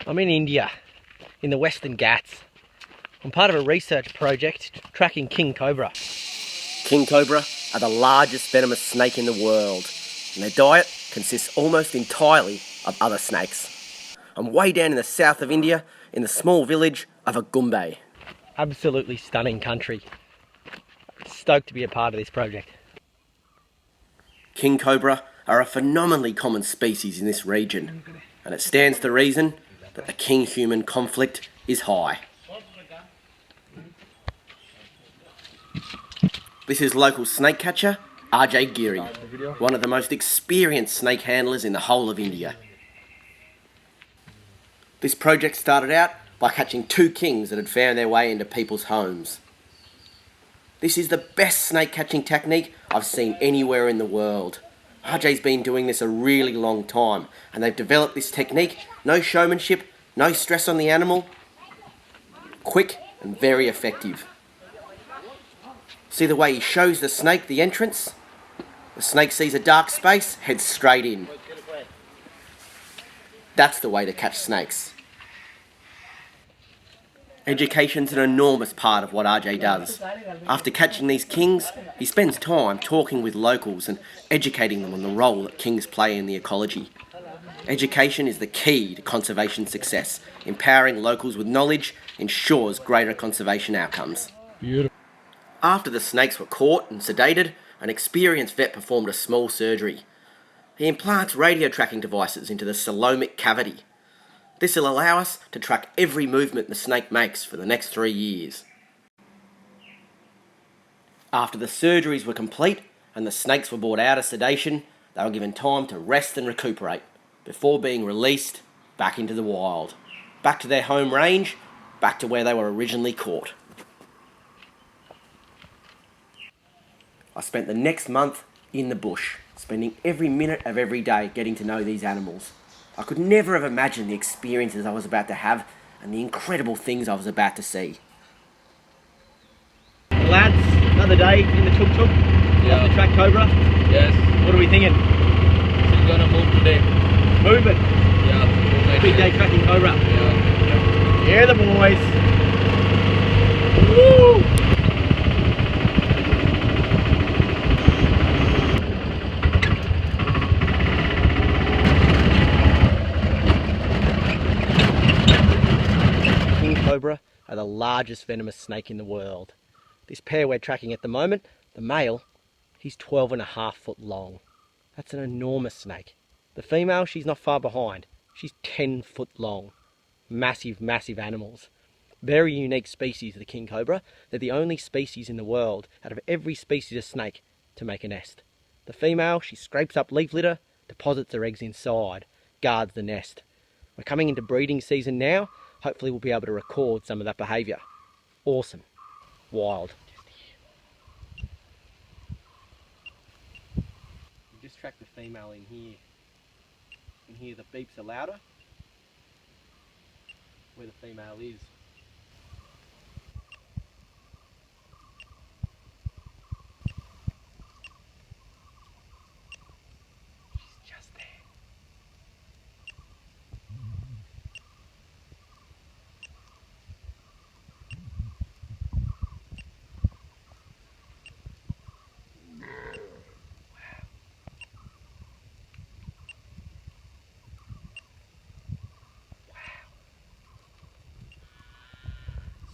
I'm in India, in the Western Ghats. I'm part of a research project tracking king cobra. King cobra are the largest venomous snake in the world, and their diet consists almost entirely of other snakes. I'm way down in the south of India, in the small village of Agumbe. Absolutely stunning country. Stoked to be a part of this project. King cobra are a phenomenally common species in this region, and it stands to reason that the king-human conflict is high. This is local snake catcher RJ Giri, one of the most experienced snake handlers in the whole of India. This project started out by catching 2 kings that had found their way into people's homes. This is the best snake catching technique I've seen anywhere in the world. RJ's been doing this a really long time, and they've developed this technique, no showmanship, no stress on the animal, quick and very effective. See the way he shows the snake the entrance? The snake sees a dark space, heads straight in. That's the way to catch snakes. Education's an enormous part of what RJ does. After catching these kings, he spends time talking with locals and educating them on the role that kings play in the ecology. Education is the key to conservation success. Empowering locals with knowledge ensures greater conservation outcomes. Beautiful. After the snakes were caught and sedated, an experienced vet performed a small surgery. He implants radio tracking devices into the coelomic cavity. This will allow us to track every movement the snake makes for the next 3 years. After the surgeries were complete and the snakes were brought out of sedation, they were given time to rest and recuperate before being released back into the wild, back to their home range, back to where they were originally caught. I spent the next month in the bush, spending every minute of every day getting to know these animals. I could never have imagined the experiences I was about to have and the incredible things I was about to see. Lads, another day in the tuk-tuk. Yeah. Off the track cobra. Yes, What are we thinking? she's gonna move today. Move it. Yeah, Big day tracking cobra. Yeah. Yeah, the boys. Woo! King cobra are the largest venomous snake in the world. This pair we're tracking at the moment, the male, he's 12.5 foot long. That's an enormous snake. The female, she's not far behind. She's 10 foot long. Massive, massive animals. Very unique species of the king cobra. They're the only species in the world out of every species of snake to make a nest. The female, she scrapes up leaf litter, deposits her eggs inside, guards the nest. We're coming into breeding season now. Hopefully we'll be able to record some of that behaviour. Awesome. Wild. Just track the female in here. You can hear the beeps are louder where the female is. She's just there.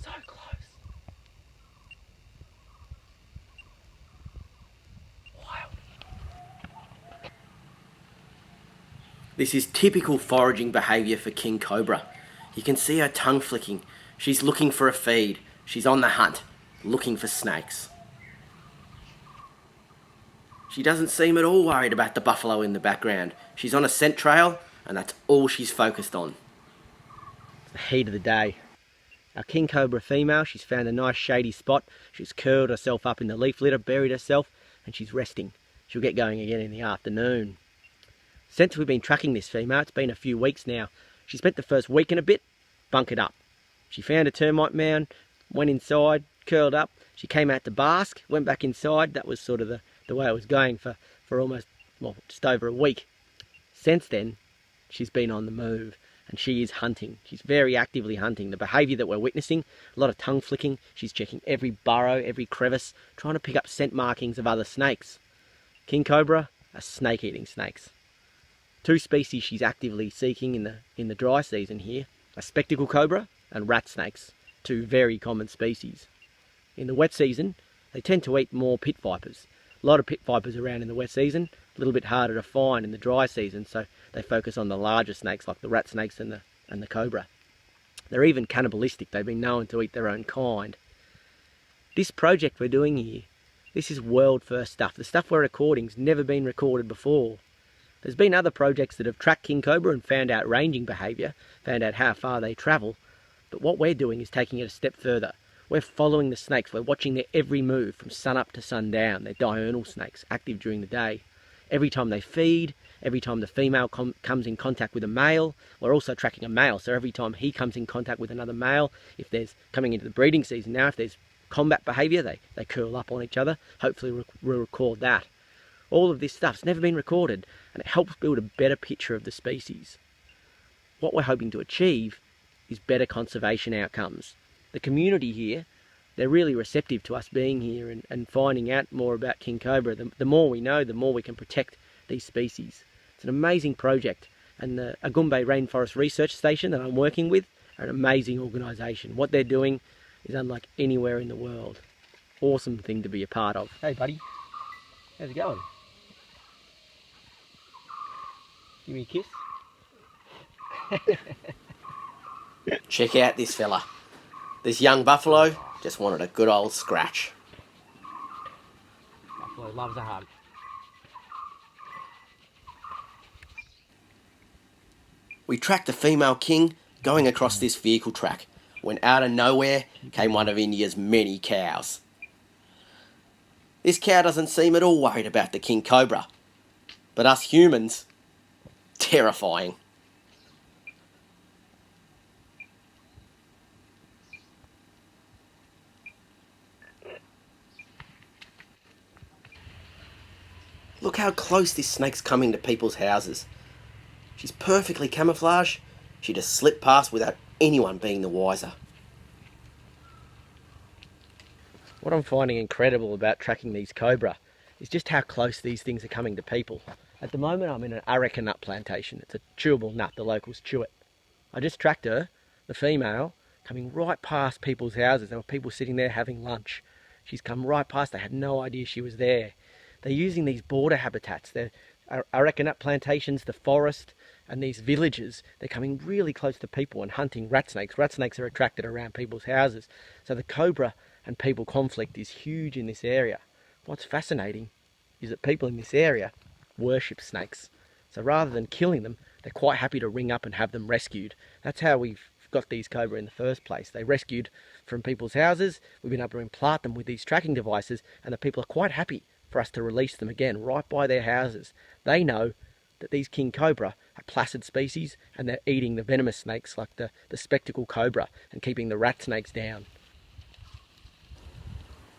So close. Wild. This is typical foraging behaviour for king cobra. You can see her tongue flicking. She's looking for a feed. She's on the hunt, looking for snakes. She doesn't seem at all worried about the buffalo in the background. She's on a scent trail, and that's all she's focused on. It's the heat of the day. Our king cobra female, she's found a nice shady spot. She's curled herself up in the leaf litter, buried herself, and she's resting. She'll get going again in the afternoon. Since we've been tracking this female, it's been a few weeks now. She spent the first week and a bit bunkered up. She found a termite mound, went inside, curled up. She came out to bask, went back inside. That was sort of the way it was going for almost, well, just over a week. Since then, she's been on the move. and she is hunting. She's very actively hunting. The behaviour that we're witnessing, a lot of tongue flicking. She's checking every burrow, every crevice, trying to pick up scent markings of other snakes. King cobra are snake-eating snakes. Two species she's actively seeking in the dry season here are spectacle cobra and rat snakes, two very common species. In the wet season, they tend to eat more pit vipers. A lot of pit vipers around in the wet season, a little bit harder to find in the dry season, so they focus on the larger snakes like the rat snakes and the cobra. They're even cannibalistic. They've been known to eat their own kind. This project we're doing here, this is world first stuff. The stuff we're recording's never been recorded before. There's been other projects that have tracked king cobra and found out ranging behaviour, found out how far they travel, but what we're doing is taking it a step further. We're following the snakes. We're watching their every move from sun up to sundown. They're diurnal snakes, active during the day. Every time they feed, every time the female comes in contact with a male, we're also tracking a male. So every time he comes in contact with another male, if there's coming into the breeding season now, if there's combat behaviour, they curl up on each other. Hopefully we'll record that. All of this stuff's never been recorded, and it helps build a better picture of the species. What we're hoping to achieve is better conservation outcomes. The community here, they're really receptive to us being here and finding out more about king cobra. The more we know, the more we can protect these species. It's an amazing project, and the Agumbe Rainforest Research Station that I'm working with are an amazing organisation. What they're doing is unlike anywhere in the world. Awesome thing to be a part of. Hey buddy, how's it going? Give me a kiss. Check out this fella. This young buffalo just wanted a good old scratch. Buffalo loves a hug. We tracked a female king going across this vehicle track when out of nowhere came one of India's many cows. This cow doesn't seem at all worried about the king cobra, but us humans, terrifying. Look how close this snake's coming to people's houses. She's perfectly camouflaged. She just slipped past without anyone being the wiser. What I'm finding incredible about tracking these cobra is just how close these things are coming to people. At the moment I'm in an areca nut plantation. It's a chewable nut, the locals chew it. I just tracked her, the female, coming right past people's houses. There were people sitting there having lunch. She's come right past, they had no idea she was there. They're using these border habitats. They're areca nut plantations, the forest, and these villages. They're coming really close to people and hunting rat snakes. Rat snakes are attracted around people's houses. So the cobra and people conflict is huge in this area. What's fascinating is that people in this area worship snakes. So rather than killing them, they're quite happy to ring up and have them rescued. That's how we've got these cobra in the first place. They rescued from people's houses. We've been able to implant them with these tracking devices, and the people are quite happy for us to release them again right by their houses. They know that these king cobra are placid species, and they're eating the venomous snakes like the spectacle cobra and keeping the rat snakes down.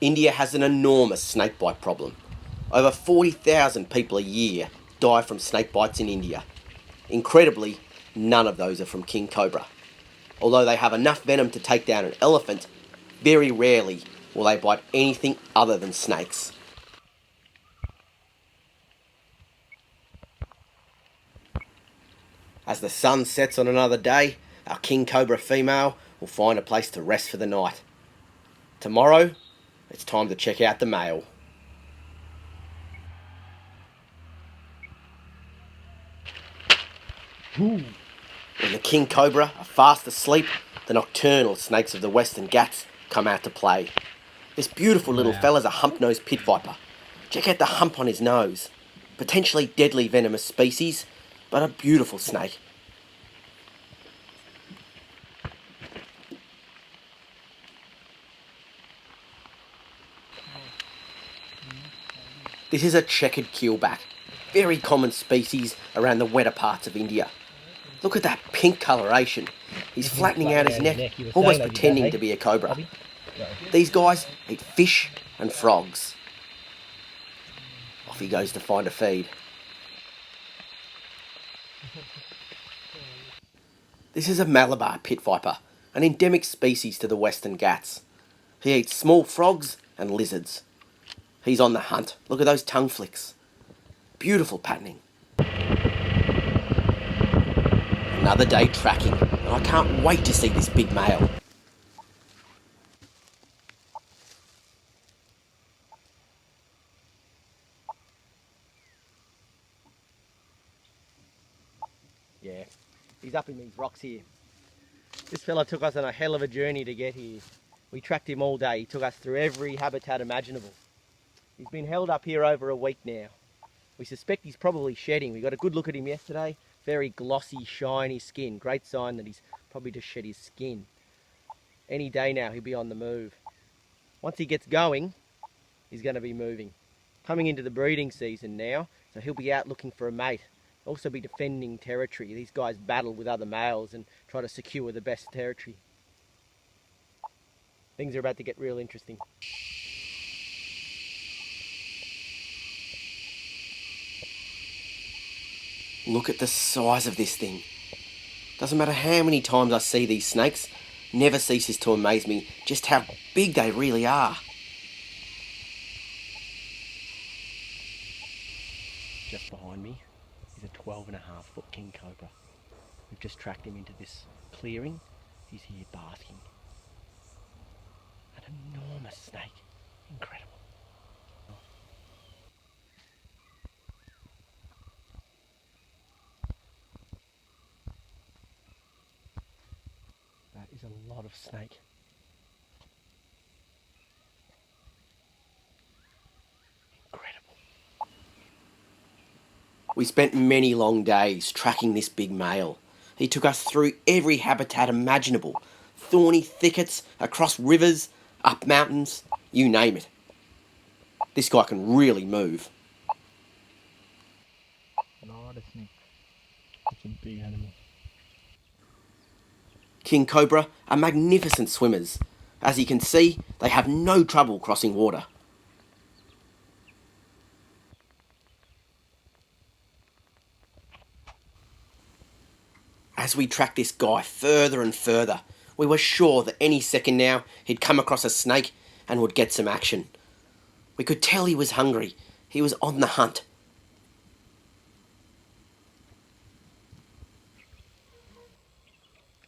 India has an enormous snakebite problem. Over 40,000 people a year die from snake bites in India. Incredibly, none of those are from king cobra. Although they have enough venom to take down an elephant, very rarely will they bite anything other than snakes. As the sun sets on another day, our king cobra female will find a place to rest for the night. Tomorrow, it's time to check out the male. Ooh. When the king cobra are fast asleep, the nocturnal snakes of the Western Ghats come out to play. This beautiful little fella's a hump-nosed pit viper. Check out the hump on his nose. Potentially deadly venomous species, but a beautiful snake. This is a checkered keelback, very common species around the wetter parts of India. Look at that pink coloration. He's flattening out his neck, almost pretending to be a cobra. These guys eat fish and frogs. Off he goes to find a feed. This is a Malabar pit viper, an endemic species to the Western Ghats. He eats small frogs and lizards. He's on the hunt. Look at those tongue flicks. Beautiful patterning. Another day tracking, and I can't wait to see this big male. Yeah, he's up in these rocks here. This fella took us on a hell of a journey to get here. We tracked him all day. He took us through every habitat imaginable. He's been held up here over a week now. We suspect he's probably shedding. We got a good look at him yesterday. Very glossy, shiny skin. Great sign that he's probably just shed his skin. Any day now he'll be on the move. Once he gets going, he's going to be moving. Coming into the breeding season now, so he'll be out looking for a mate. Also be defending territory. These guys battle with other males and try to secure the best territory. Things are about to get real interesting. Look at the size of this thing. Doesn't matter how many times I see these snakes, never ceases to amaze me just how big they really are. Just behind me is a 12.5-foot king cobra. We've just tracked him into this clearing. He's here basking. An enormous snake. Incredible. That is a lot of snake. Incredible. We spent many long days tracking this big male. He took us through every habitat imaginable. Thorny thickets, across rivers, up mountains, you name it. This guy can really move. Not a snake. It's a big animal. King Cobra are magnificent swimmers. As you can see, they have no trouble crossing water. As we tracked this guy further and further, we were sure that any second now he'd come across a snake and would get some action. We could tell he was hungry. He was on the hunt.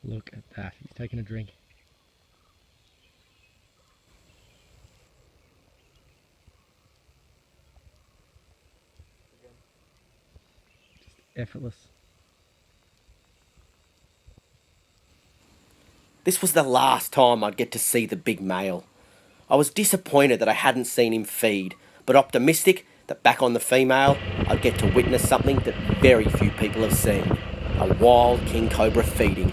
Look at that. He's taking a drink. Just effortless. This was the last time I'd get to see the big male. I was disappointed that I hadn't seen him feed, but optimistic that back on the female, I'd get to witness something that very few people have seen. A wild king cobra feeding.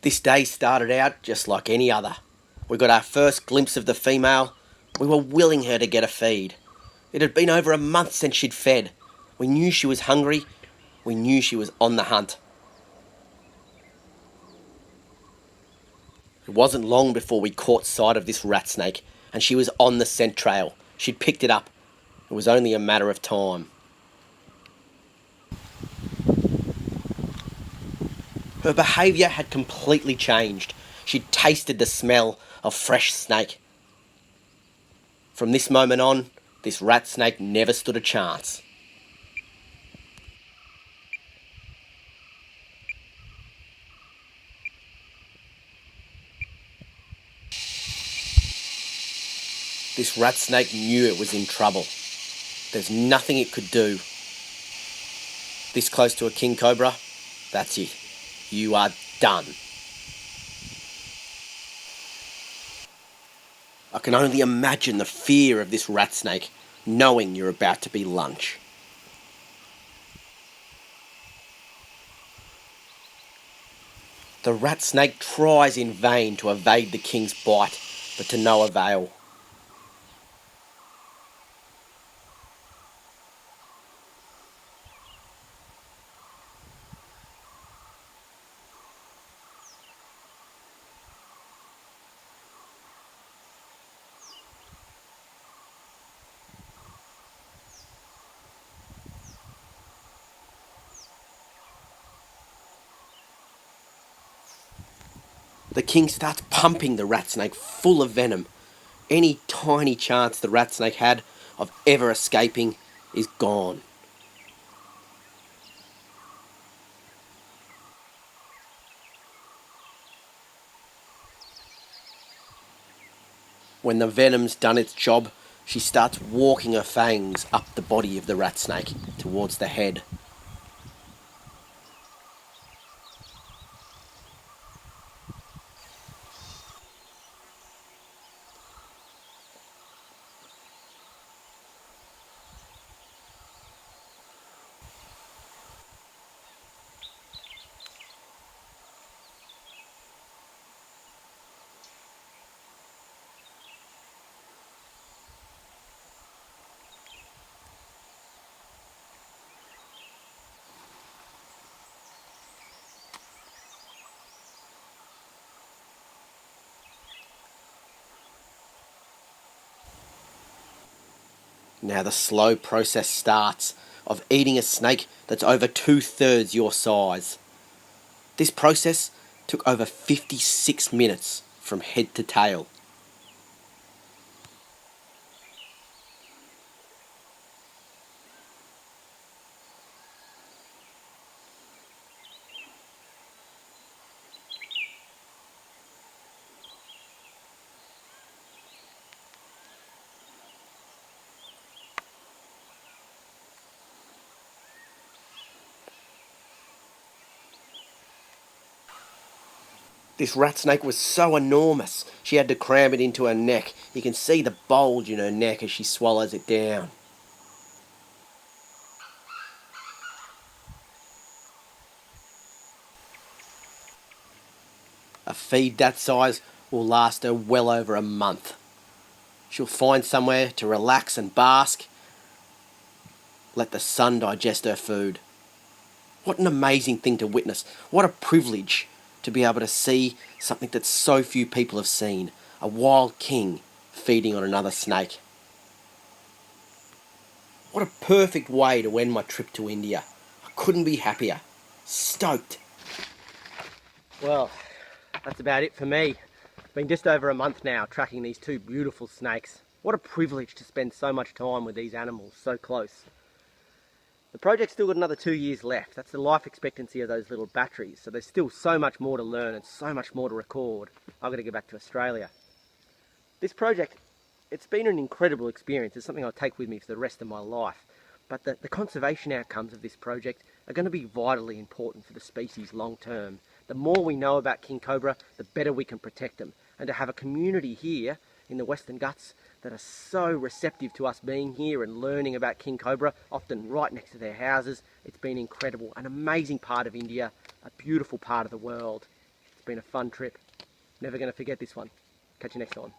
This day started out just like any other. We got our first glimpse of the female. We were willing her to get a feed. It had been over a month since she'd fed. We knew she was hungry. We knew she was on the hunt. It wasn't long before we caught sight of this rat snake, and she was on the scent trail. She'd picked it up. It was only a matter of time. Her behaviour had completely changed. She'd tasted the smell of fresh snake. From this moment on, this rat snake never stood a chance. This rat snake knew it was in trouble. There's nothing it could do. This close to a king cobra, that's it. You are done. I can only imagine the fear of this rat snake, knowing you're about to be lunch. The rat snake tries in vain to evade the king's bite, but to no avail. The king starts pumping the rat snake full of venom. Any tiny chance the rat snake had of ever escaping is gone. When the venom's done its job, she starts walking her fangs up the body of the rat snake towards the head. Now the slow process starts of eating a snake that's over 2/3 your size. This process took over 56 minutes from head to tail. This rat snake was so enormous, she had to cram it into her neck. You can see the bulge in her neck as she swallows it down. A feed that size will last her well over a month. She'll find somewhere to relax and bask, let the sun digest her food. What an amazing thing to witness. What a privilege to be able to see something that so few people have seen. A wild king feeding on another snake. What a perfect way to end my trip to India. I couldn't be happier. Stoked. Well, that's about it for me. It's been just over a month now tracking these two beautiful snakes. What a privilege to spend so much time with these animals so close. The project's still got another 2 years left. That's the life expectancy of those little batteries. So there's still so much more to learn and so much more to record. I've got to get back to Australia. This project, it's been an incredible experience. It's something I'll take with me for the rest of my life. But the conservation outcomes of this project are going to be vitally important for the species long term. The more we know about king cobra, the better we can protect them. And to have a community here in the Western Ghats that are so receptive to us being here and learning about king cobra, often right next to their houses, it's been incredible. An amazing part of India, a beautiful part of the world. It's been a fun trip. Never going to forget this one. Catch you next time.